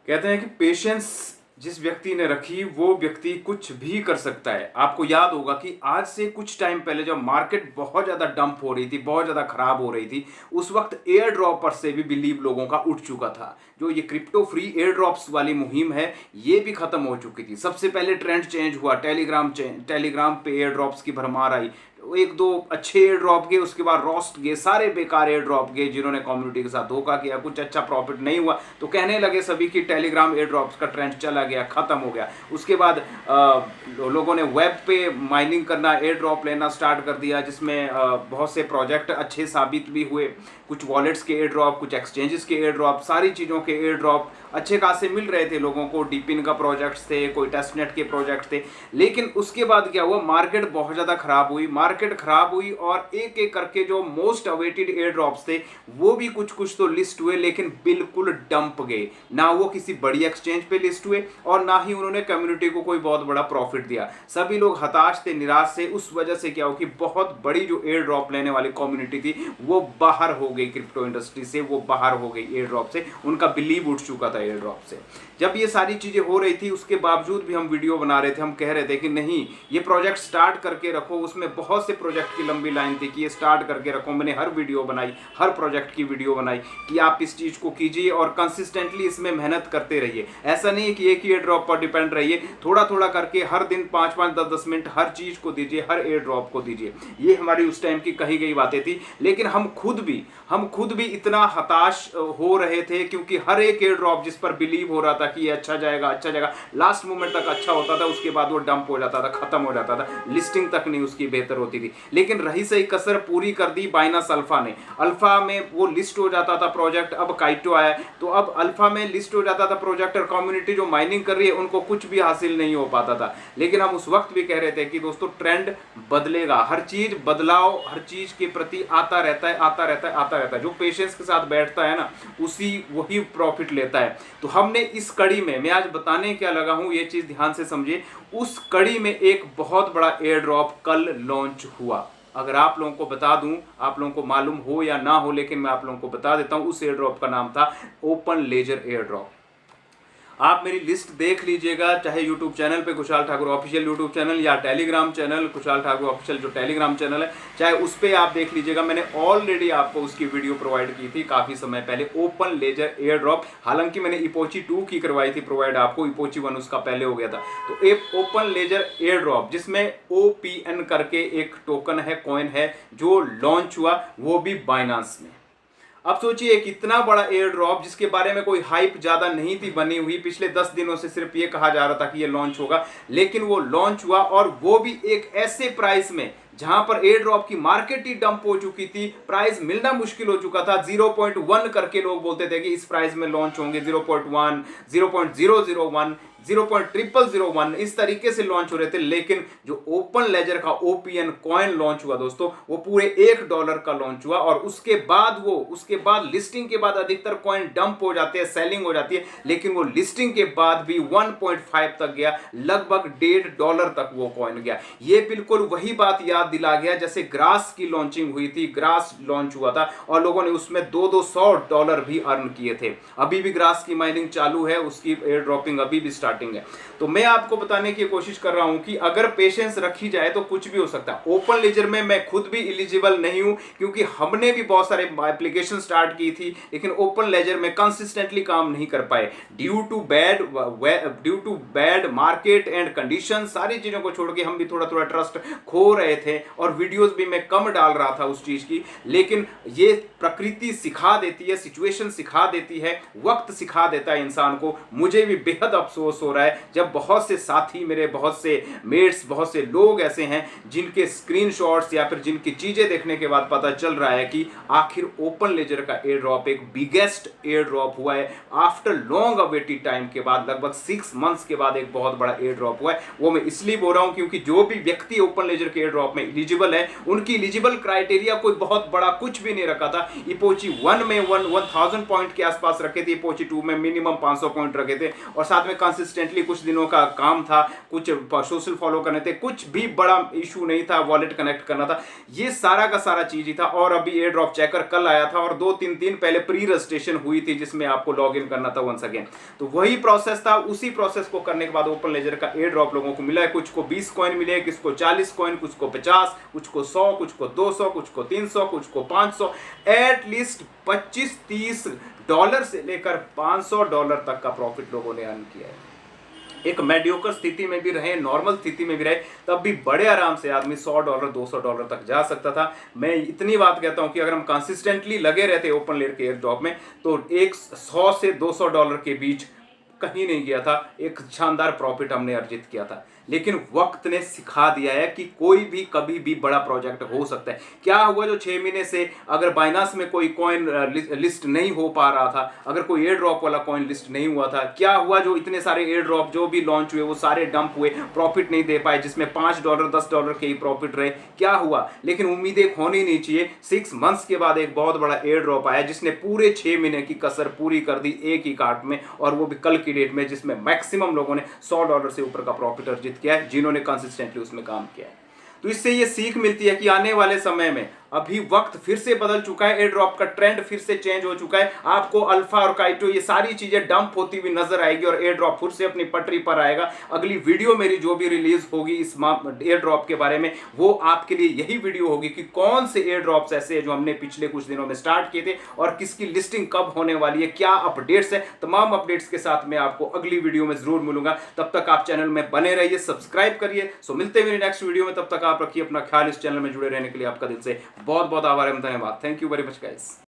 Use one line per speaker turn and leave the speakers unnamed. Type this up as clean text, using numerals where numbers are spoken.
कहते हैं कि पेशेंस जिस व्यक्ति ने रखी वो व्यक्ति कुछ भी कर सकता है। आपको याद होगा कि आज से कुछ टाइम पहले जब मार्केट बहुत ज़्यादा डंप हो रही थी, बहुत ज़्यादा खराब हो रही थी, उस वक्त एयर ड्रॉपर से भी बिलीव लोगों का उठ चुका था। जो ये क्रिप्टो फ्री एयर ड्रॉप्स वाली मुहिम है, ये भी खत्म हो चुकी थी। सबसे पहले ट्रेंड चेंज हुआ, टेलीग्राम पे एयर ड्रॉप्स की भरमार आई। एक दो अच्छे एयर ड्रॉप गए, उसके बाद रोस्ट गए, सारे बेकार एयर ड्रॉप गए जिन्होंने कम्युनिटी के साथ धोखा किया, कुछ अच्छा प्रॉफिट नहीं हुआ, तो कहने लगे सभी कि टेलीग्राम एयर ड्रॉप्स का ट्रेंड चला गया, खत्म हो गया। उसके बाद लोगों ने वेब पे माइनिंग करना, एयर ड्रॉप लेना स्टार्ट कर दिया, जिसमें बहुत से प्रोजेक्ट अच्छे साबित भी हुए। कुछ वॉलेट्स के एयर ड्रॉप, कुछ एक्सचेंजेस के एयर ड्रॉप, सारी चीज़ों के एयर ड्रॉप अच्छे खासे मिल रहे थे लोगों को। डीपिन का प्रोजेक्ट्स थे, कोई टेस्टनेट के प्रोजेक्ट थे। लेकिन उसके बाद क्या हुआ, मार्केट बहुत ज़्यादा खराब हुई, और एक एक करके जो मोस्ट अवेटेड एयर ड्रॉप्स थे वो भी कुछ कुछ तो लिस्ट हुए, लेकिन बिल्कुल डंप गए। ना वो किसी बड़ी एक्सचेंज पे लिस्ट हुए और ना ही उन्होंने कम्युनिटी को कोई बहुत बड़ा प्रॉफिट दिया। सभी लोग हताश थे, निराश थे। उस वजह से क्या हो कि बहुत बड़ी जो एयर ड्रॉप लेने वाली कम्युनिटी थी वो बाहर हो गई क्रिप्टो इंडस्ट्री से, वो बाहर हो गई एयर ड्रॉप से। उनका बिलीव उठ चुका था एयर ड्रॉप से। जब ये सारी चीजें हो रही थी, उसके बावजूद भी हम वीडियो बना रहे थे। हम कह रहे थे कि नहीं, ये प्रोजेक्ट स्टार्ट करके रखो। उसमें बहुत से प्रोजेक्ट की लंबी लाइन थी कि ये स्टार्ट करके रखो। मैंने हर वीडियो बनाई, हर प्रोजेक्ट की वीडियो बनाई कि आप इस चीज को कीजिए और कंसिस्टेंटली इसमें मेहनत करते रहिए। ऐसा नहीं है कि एक ही एयर ड्रॉप पर डिपेंड रहिए, थोड़ा थोड़ा करके हर दिन 5-5, 10-10 मिनट हर चीज को दीजिए, हर एयर ड्रॉप को दीजिए। ये हमारी उस टाइम की कही गई बातें थी। लेकिन हम खुद भी इतना हताश हो रहे थे, क्योंकि हर एक एयर ड्रॉप जिस पर बिलीव हो रहा था कि ये अच्छा जाएगा, लास्ट मोमेंट तक अच्छा होता था, उसके बाद वो डंप हो जाता था, खत्म हो जाता था, लिस्टिंग तक नहीं उसकी बेहतर होती थी। लेकिन रही सही कसर पूरी कर दी बाइनास अल्फा ने। अल्फा में वो लिस्ट हो जाता था प्रोजेक्ट। अब काइटो आया तो अब अल्फा में लिस्ट हो जाता था प्रोजेक्ट, और कम्युनिटी जो माइनिंग कर रही है उनको कुछ भी हासिल नहीं हो पाता था। लेकिन हम उस वक्त भी कह रहे थे कि दोस्तों ट्रेंड बदलेगा, हर चीज बदलाव हर चीज के प्रति आता रहता है। जो पेशेंस के साथ बैठता है ना, वही प्रॉफिट लेता है। तो हमने इस कड़ी में, मैं आज बताने क्या लगा हूं, ये चीज ध्यान से समझिए। उस कड़ी में एक बहुत बड़ा एयर ड्रॉप कल लॉन्च हुआ। अगर आप लोगों को बता दूं, आप लोगों को मालूम हो या ना हो, लेकिन मैं आप लोगों को बता देता हूं। उस एयर ड्रॉप का नाम था ओपन लेजर एयर ड्रॉप। आप मेरी लिस्ट देख लीजिएगा, चाहे यूट्यूब चैनल पे Kushal Thakur official YouTube channel, या Telegram channel Kushal Thakur official जो टेलीग्राम चैनल है, चाहे उस पर आप देख लीजिएगा। मैंने ऑलरेडी आपको उसकी वीडियो प्रोवाइड की थी काफ़ी समय पहले, ओपन लेजर एयर ड्रॉप। हालांकि मैंने इपोची 2 की करवाई थी प्रोवाइड आपको, इपोची 1 उसका पहले हो गया था। तो एक ओपन लेजर एयर ड्रॉप जिसमें OPN करके एक टोकन है, कॉइन है, जो लॉन्च हुआ, वो भी बाइनांस में। अब सोचिए एक इतना बड़ा एयर ड्रॉप जिसके बारे में कोई हाइप ज्यादा नहीं थी बनी हुई, पिछले 10 दिनों से सिर्फ ये कहा जा रहा था कि ये लॉन्च होगा, लेकिन वो लॉन्च हुआ, और वो भी एक ऐसे प्राइस में जहां पर एयर ड्रॉप की मार्केट ही डंप हो चुकी थी, प्राइस मिलना मुश्किल हो चुका था। 0.1 करके लोग बोलते थे कि इस प्राइस में लॉन्च होंगे, 0.1, 0.001, 0.001 इस तरीके से लॉन्च हो रहे थे। लेकिन जो ओपन लेजर का OPN कॉइन लॉन्च हुआ दोस्तों, वो पूरे $1 का लॉन्च हुआ, और उसके बाद लिस्टिंग के बाद अधिकतर कॉइन डंप हो जाते हैं, सेलिंग हो जाती है। लेकिन वो लिस्टिंग के बाद भी 1.5 तक गया, लगभग $1.5 तक वो कॉइन गया। ये बिल्कुल वही बात याद दिला गया जैसे ग्रास की लॉन्चिंग हुई थी। ग्रास लॉन्च हुआ था और लोगों ने उसमें $200 भी अर्न किए थे। अभी भी ग्रास की माइनिंग चालू है, उसकी एयर ड्रॉपिंग अभी भी स्टार्टिंग है। तो मैं आपको बताने की कोशिश कर रहा हूं कि अगर पेशेंस रखी जाए तो कुछ भी हो सकता है। ओपन लेजर में मैं खुद भी एलिजिबल नहीं हूं, क्योंकि हमने भी बहुत सारे एप्लीकेशन स्टार्ट की थी, लेकिन ओपन लेजर में कंसिस्टेंटली काम नहीं कर पाए due to bad market and condition. सारी चीजों को छोड़ के हम भी थोड़ा थोड़ा ट्रस्ट खो रहे थे, और वीडियोस भी मैं कम डाल रहा था उस चीज की। लेकिन ये प्रकृति सिखा देती है, सिचुएशन सिखा देती है, वक्त सिखा देता है इंसान को। मुझे भी बेहद अफसोस हो रहा है जब बहुत से साथी मेरे, बहुत से मेट्स, बहुत से लोग ऐसे हैं जिनके स्क्रीनशॉट्स या फिर जिनकी चीजें देखने के बाद पता चल रहा है कि आखिर ओपन लेजर का एयर ड्रॉप एक बिगेस्ट एयर ड्रॉप हुआ है। आफ्टर लॉन्ग अवेटेड टाइम के बाद, लगभग 6 मंथ्स के बाद एक बहुत बड़ा एयर ड्रॉप हुआ है। वो मैं इसलिए बोल रहा हूं क्योंकि जो भी व्यक्ति ओपन लेजर के एयर ड्रॉप में एलिजिबल है, उनकी एलिजिबल क्राइटेरिया कोई बहुत बड़ा कुछ भी नहीं रखा था। इपोची 1 में 1000 पॉइंट के आसपास रखे थे, इपोची 2 में मिनिमम 500 पॉइंट रखे थे, और साथ में कंसिस्टेंटली कुछ दिनों का काम था, कुछ सोशल फॉलो करने थे, कुछ भी बड़ा इशू नहीं था, वॉलेट कनेक्ट करना था, ये सारा का सारा चीज ही था। और अभी एयर ड्रॉप चेकर कल आया था और 2-3 दिन पहले प्री रजिस्ट्रेशन हुई थी जिसमें आपको लॉग इन करना था वंस अगेन। तो वही प्रोसेस था, उसी प्रोसेस को करने के बाद ओपन लेजर का एयर ड्रॉप लोगों को मिला है। कुछ को 20 कॉइन मिले, किस को 40 कॉइन, कुछ को 50, कुछ को 100, कुछ को 200, कुछ को 300, कुछ को 500, एटलीस्ट $25-30 से लेकर $500 तक का प्रॉफिट लोगों ने अर्न किया है। एक मेडियोकर स्थिति में भी रहे, नॉर्मल स्थिति में भी रहे, तब भी बड़े आराम से आदमी $100 $200 तक जा सकता था। मैं इतनी बात कहता हूं कि अगर हम कंसिस्टेंटली लगे रहते ओपन लेयर के एयर ड्रॉप में तो एक $100 से $200 के बीच कहीं नहीं गया था, एक शानदार प्रॉफिट हमने अर्जित किया था। लेकिन वक्त ने सिखा दिया है कि कोई भी कभी भी बड़ा प्रोजेक्ट हो सकता है। क्या हुआ जो 6 महीने से अगर बाइनांस में कोई कॉइन लिस्ट नहीं हो पा रहा था, अगर कोई एयर ड्रॉप वाला कॉइन लिस्ट नहीं हुआ था, क्या हुआ जो इतने सारे एयर ड्रॉप जो भी लॉन्च हुए वो सारे डंप हुए, प्रॉफिट नहीं दे पाए, जिसमें $5 $10 के ही प्रॉफिट रहे, क्या हुआ? लेकिन उम्मीदें खोनी नहीं चाहिए। 6 मंथ्स के बाद एक बहुत बड़ा एयर ड्रॉप आया जिसने पूरे 6 महीने की कसर पूरी कर दी एक ही कार्ड में, और वो भी कल की डेट में, जिसमें मैक्सिमम लोगों ने $100 से ऊपर का प्रॉफिट अर्जित किया है जिन्होंने कंसिस्टेंटली उसमें काम किया है। तो इससे ये सीख मिलती है कि आने वाले समय में अभी वक्त फिर से बदल चुका है, एयर ड्रॉप का ट्रेंड फिर से चेंज हो चुका है। आपको अल्फा और काइटो ये सारी चीजें डंप होती हुई नजर आएगी और एयर ड्रॉप फिर से अपनी पटरी पर आएगा। अगली वीडियो मेरी जो भी रिलीज होगी इस एयर ड्रॉप के बारे में, वो आपके लिए यही वीडियो होगी कि कौन से एयर ड्रॉप्स ऐसे हैं जो हमने पिछले कुछ दिनों में स्टार्ट किए थे और किसकी लिस्टिंग कब होने वाली है, क्या अपडेट्स है। तमाम अपडेट्स के साथ मैं आपको अगली वीडियो में जरूर मिलूंगा। तब तक आप चैनल में बने रहिए, सब्सक्राइब करिए। सो मिलते हैं नेक्स्ट वीडियो में, तब तक आप रखिए अपना ख्याल। इस चैनल में जुड़े रहने के लिए आपका दिल से बहुत बहुत आभार है, धन्यवाद। Thank you very much guys.